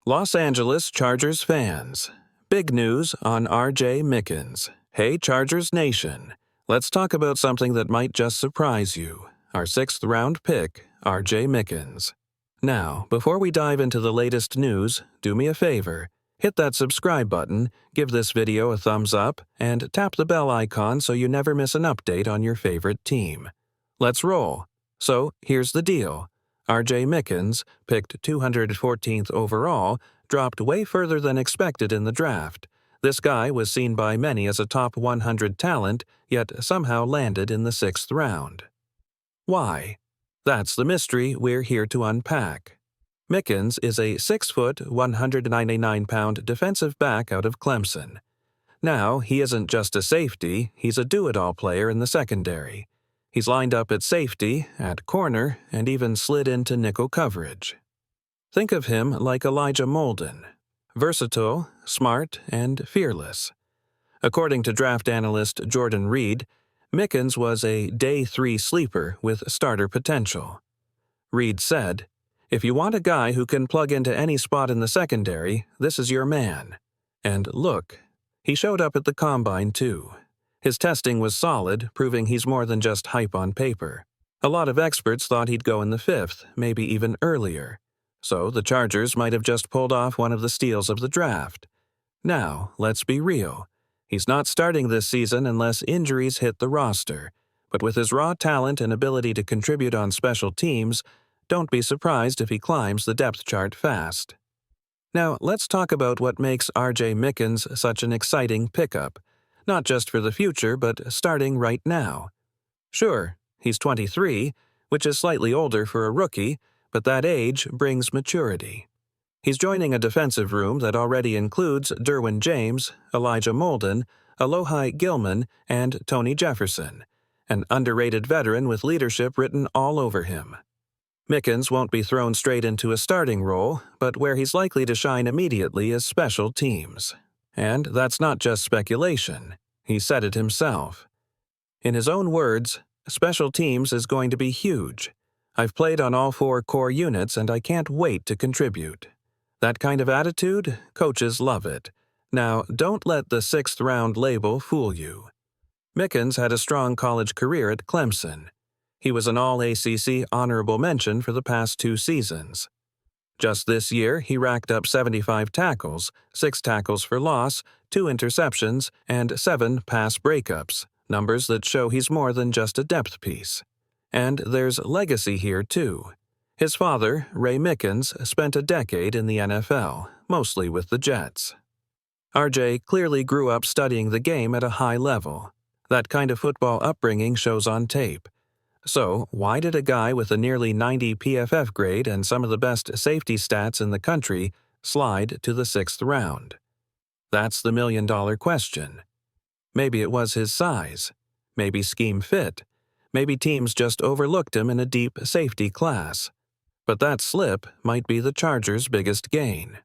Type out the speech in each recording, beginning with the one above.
Los Angeles Chargers fans. Big news on RJ Mickens. Hey Chargers Nation. Let's talk about something that might just surprise you. Our 6th-round pick, RJ Mickens. Now, before we dive into the latest news, do me a favor. Hit that subscribe button, give this video a thumbs up, and tap the bell icon so you never miss an update on your favorite team. Let's roll. So, here's the deal. RJ Mickens, picked 214th overall, dropped way further than expected in the draft. This guy was seen by many as a top 100 talent, yet somehow landed in the 6th round. Why? That's the mystery we're here to unpack. Mickens is a 6-foot, 199-pound defensive back out of Clemson. Now, he isn't just a safety, he's a do-it-all player in the secondary. He's lined up at safety, at corner, and even slid into nickel coverage. Think of him like Elijah Molden. Versatile, smart, and fearless. According to draft analyst Jordan Reed, Mickens was a day 3 sleeper with starter potential. Reed said, "If you want a guy who can plug into any spot in the secondary, this is your man." And look, he showed up at the combine too. His testing was solid, proving he's more than just hype on paper. A lot of experts thought he'd go in the 5th, maybe even earlier. So the Chargers might have just pulled off one of the steals of the draft. Now, let's be real. He's not starting this season unless injuries hit the roster. But with his raw talent and ability to contribute on special teams, don't be surprised if he climbs the depth chart fast. Now, let's talk about what makes RJ Mickens such an exciting pickup. Not just for the future, but starting right now. Sure, he's 23, which is slightly older for a rookie, but that age brings maturity. He's joining a defensive room that already includes Derwin James, Elijah Molden, Alohi Gilman, and Tony Jefferson, an underrated veteran with leadership written all over him. Mickens won't be thrown straight into a starting role, but where he's likely to shine immediately is special teams. And that's not just speculation. He said it himself. In his own words, special teams is going to be huge. I've played on all 4 core units and I can't wait to contribute. That kind of attitude, coaches love it. Now, don't let the 6th round label fool you. Mickens had a strong college career at Clemson. He was an All-ACC honorable mention for the past 2 seasons. Just this year, he racked up 75 tackles, 6 tackles for loss, 2 interceptions, and 7 pass breakups, numbers that show he's more than just a depth piece. And there's legacy here, too. His father, Ray Mickens, spent a decade in the NFL, mostly with the Jets. RJ clearly grew up studying the game at a high level. That kind of football upbringing shows on tape. So, why did a guy with a nearly 90 PFF grade and some of the best safety stats in the country slide to the 6th round? That's the million-dollar question. Maybe it was his size. Maybe scheme fit. Maybe teams just overlooked him in a deep safety class. But that slip might be the Chargers' biggest gain.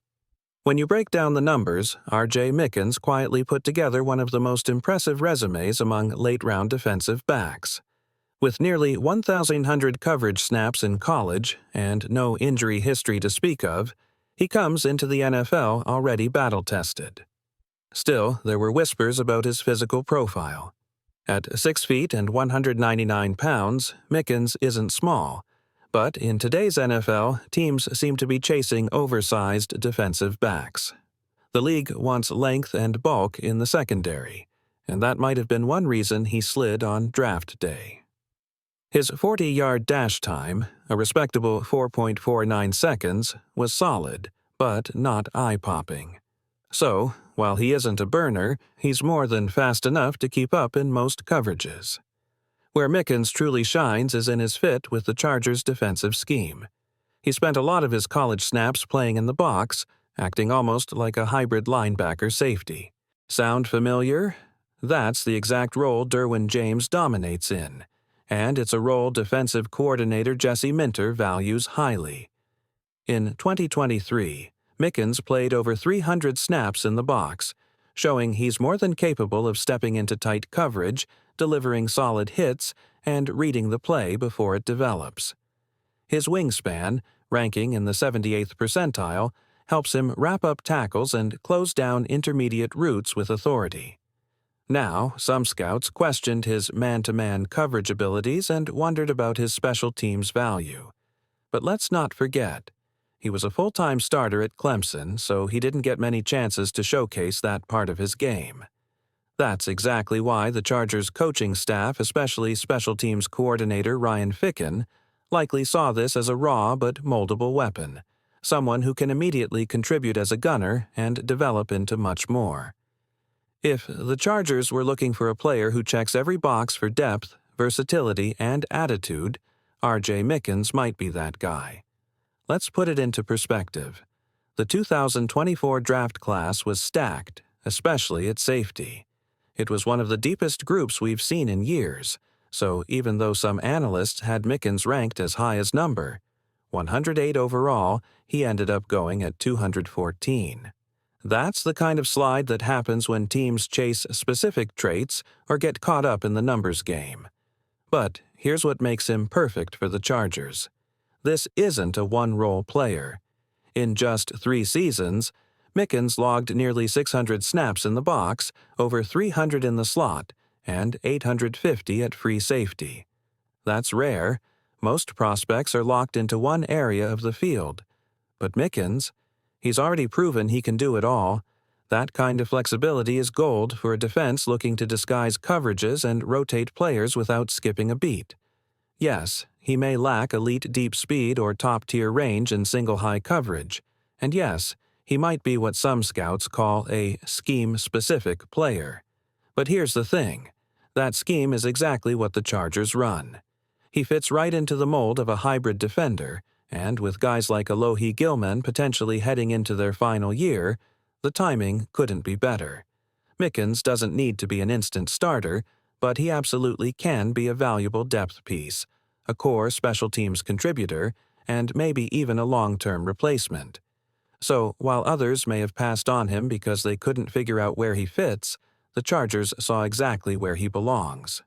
When you break down the numbers, RJ Mickens quietly put together one of the most impressive resumes among late-round defensive backs. With nearly 1,100 coverage snaps in college and no injury history to speak of, he comes into the NFL already battle-tested. Still, there were whispers about his physical profile. At 6 feet and 199 pounds, Mickens isn't small, but in today's NFL, teams seem to be chasing oversized defensive backs. The league wants length and bulk in the secondary, and that might have been one reason he slid on draft day. His 40-yard dash time, a respectable 4.49 seconds, was solid, but not eye-popping. So, while he isn't a burner, he's more than fast enough to keep up in most coverages. Where Mickens truly shines is in his fit with the Chargers' defensive scheme. He spent a lot of his college snaps playing in the box, acting almost like a hybrid linebacker safety. Sound familiar? That's the exact role Derwin James dominates in. And it's a role defensive coordinator Jesse Minter values highly. In 2023, Mickens played over 300 snaps in the box, showing he's more than capable of stepping into tight coverage, delivering solid hits, and reading the play before it develops. His wingspan, ranking in the 78th percentile, helps him wrap up tackles and close down intermediate routes with authority. Now, some scouts questioned his man-to-man coverage abilities and wondered about his special teams value. But let's not forget, he was a full-time starter at Clemson, so he didn't get many chances to showcase that part of his game. That's exactly why the Chargers' coaching staff, especially special teams coordinator Ryan Ficken, likely saw this as a raw but moldable weapon, someone who can immediately contribute as a gunner and develop into much more. If the Chargers were looking for a player who checks every box for depth, versatility, and attitude, RJ Mickens might be that guy. Let's put it into perspective. The 2024 draft class was stacked, especially at safety. It was one of the deepest groups we've seen in years, so even though some analysts had Mickens ranked as high as number 108 overall, he ended up going at 214. That's the kind of slide that happens when teams chase specific traits or get caught up in the numbers game. But here's what makes him perfect for the Chargers. This isn't a one-role player. In just 3 seasons, Mickens logged nearly 600 snaps in the box, over 300 in the slot, and 850 at free safety. That's rare. Most prospects are locked into one area of the field. But Mickens, he's already proven he can do it all. That kind of flexibility is gold for a defense looking to disguise coverages and rotate players without skipping a beat. Yes, he may lack elite deep speed or top-tier range in single-high coverage. And yes, he might be what some scouts call a scheme-specific player. But here's the thing. That scheme is exactly what the Chargers run. He fits right into the mold of a hybrid defender, and with guys like Alohi Gilman potentially heading into their final year, the timing couldn't be better. Mickens doesn't need to be an instant starter, but he absolutely can be a valuable depth piece, a core special teams contributor, and maybe even a long-term replacement. So, while others may have passed on him because they couldn't figure out where he fits, the Chargers saw exactly where he belongs.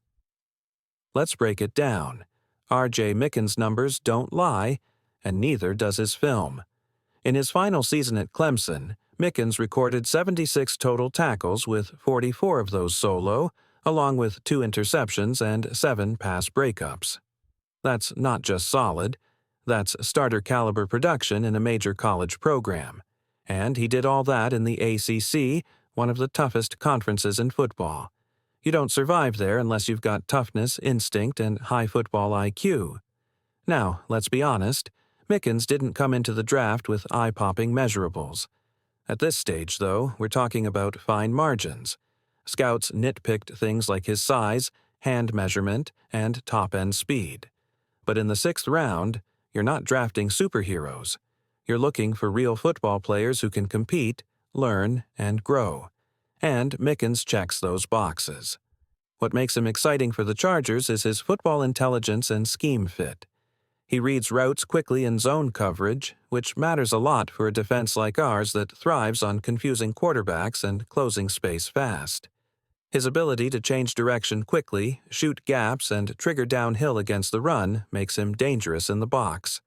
Let's break it down. RJ Mickens' numbers don't lie, and neither does his film. In his final season at Clemson, Mickens recorded 76 total tackles with 44 of those solo, along with 2 interceptions and 7 pass breakups. That's not just solid. That's starter-caliber production in a major college program. And he did all that in the ACC, one of the toughest conferences in football. You don't survive there unless you've got toughness, instinct, and high football IQ. Now, let's be honest, Mickens didn't come into the draft with eye-popping measurables. At this stage, though, we're talking about fine margins. Scouts nitpicked things like his size, hand measurement, and top-end speed. But in the 6th round, you're not drafting superheroes. You're looking for real football players who can compete, learn, and grow. And Mickens checks those boxes. What makes him exciting for the Chargers is his football intelligence and scheme fit. He reads routes quickly in zone coverage, which matters a lot for a defense like ours that thrives on confusing quarterbacks and closing space fast. His ability to change direction quickly, shoot gaps, and trigger downhill against the run makes him dangerous in the box.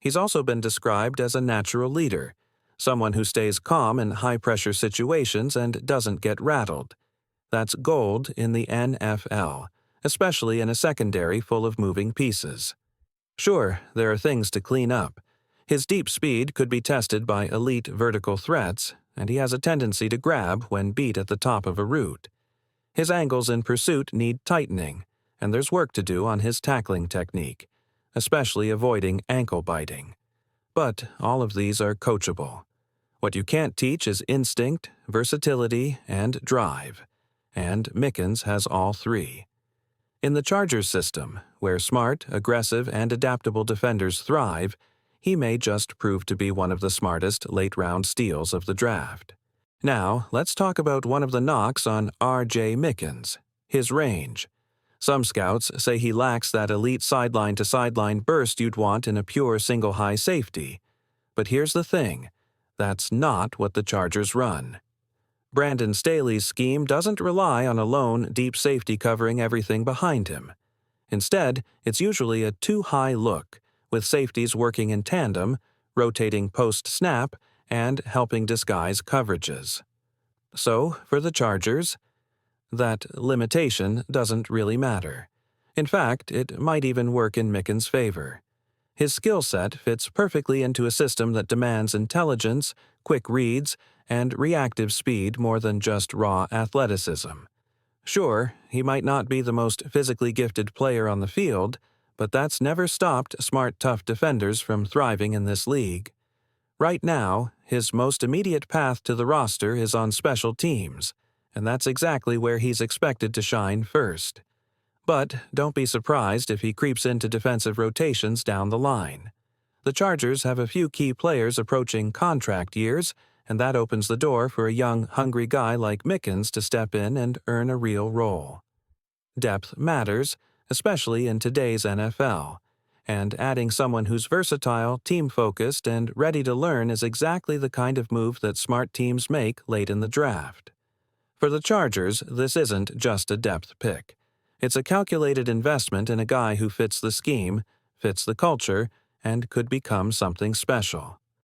He's also been described as a natural leader, someone who stays calm in high-pressure situations and doesn't get rattled. That's gold in the NFL, especially in a secondary full of moving pieces. Sure, there are things to clean up. His deep speed could be tested by elite vertical threats, and he has a tendency to grab when beat at the top of a route. His angles in pursuit need tightening, and there's work to do on his tackling technique, especially avoiding ankle biting. But all of these are coachable. What you can't teach is instinct, versatility, and drive. And Mickens has all 3. In the Chargers system, where smart, aggressive, and adaptable defenders thrive, he may just prove to be one of the smartest late-round steals of the draft. Now, let's talk about one of the knocks on RJ Mickens, his range. Some scouts say he lacks that elite sideline-to-sideline burst you'd want in a pure single-high safety. But here's the thing. That's not what the Chargers run. Brandon Staley's scheme doesn't rely on a lone deep safety covering everything behind him. Instead, it's usually a too-high look, with safeties working in tandem, rotating post-snap, and helping disguise coverages. So, for the Chargers, that limitation doesn't really matter. In fact, it might even work in Mickens' favor. His skill set fits perfectly into a system that demands intelligence, quick reads, and reactive speed more than just raw athleticism. Sure, he might not be the most physically gifted player on the field, but that's never stopped smart, tough defenders from thriving in this league. Right now, his most immediate path to the roster is on special teams, and that's exactly where he's expected to shine first. But don't be surprised if he creeps into defensive rotations down the line. The Chargers have a few key players approaching contract years, and that opens the door for a young, hungry guy like Mickens to step in and earn a real role. Depth matters, especially in today's NFL, and adding someone who's versatile, team-focused, and ready to learn is exactly the kind of move that smart teams make late in the draft. For the Chargers, this isn't just a depth pick. It's a calculated investment in a guy who fits the scheme, fits the culture, and could become something special.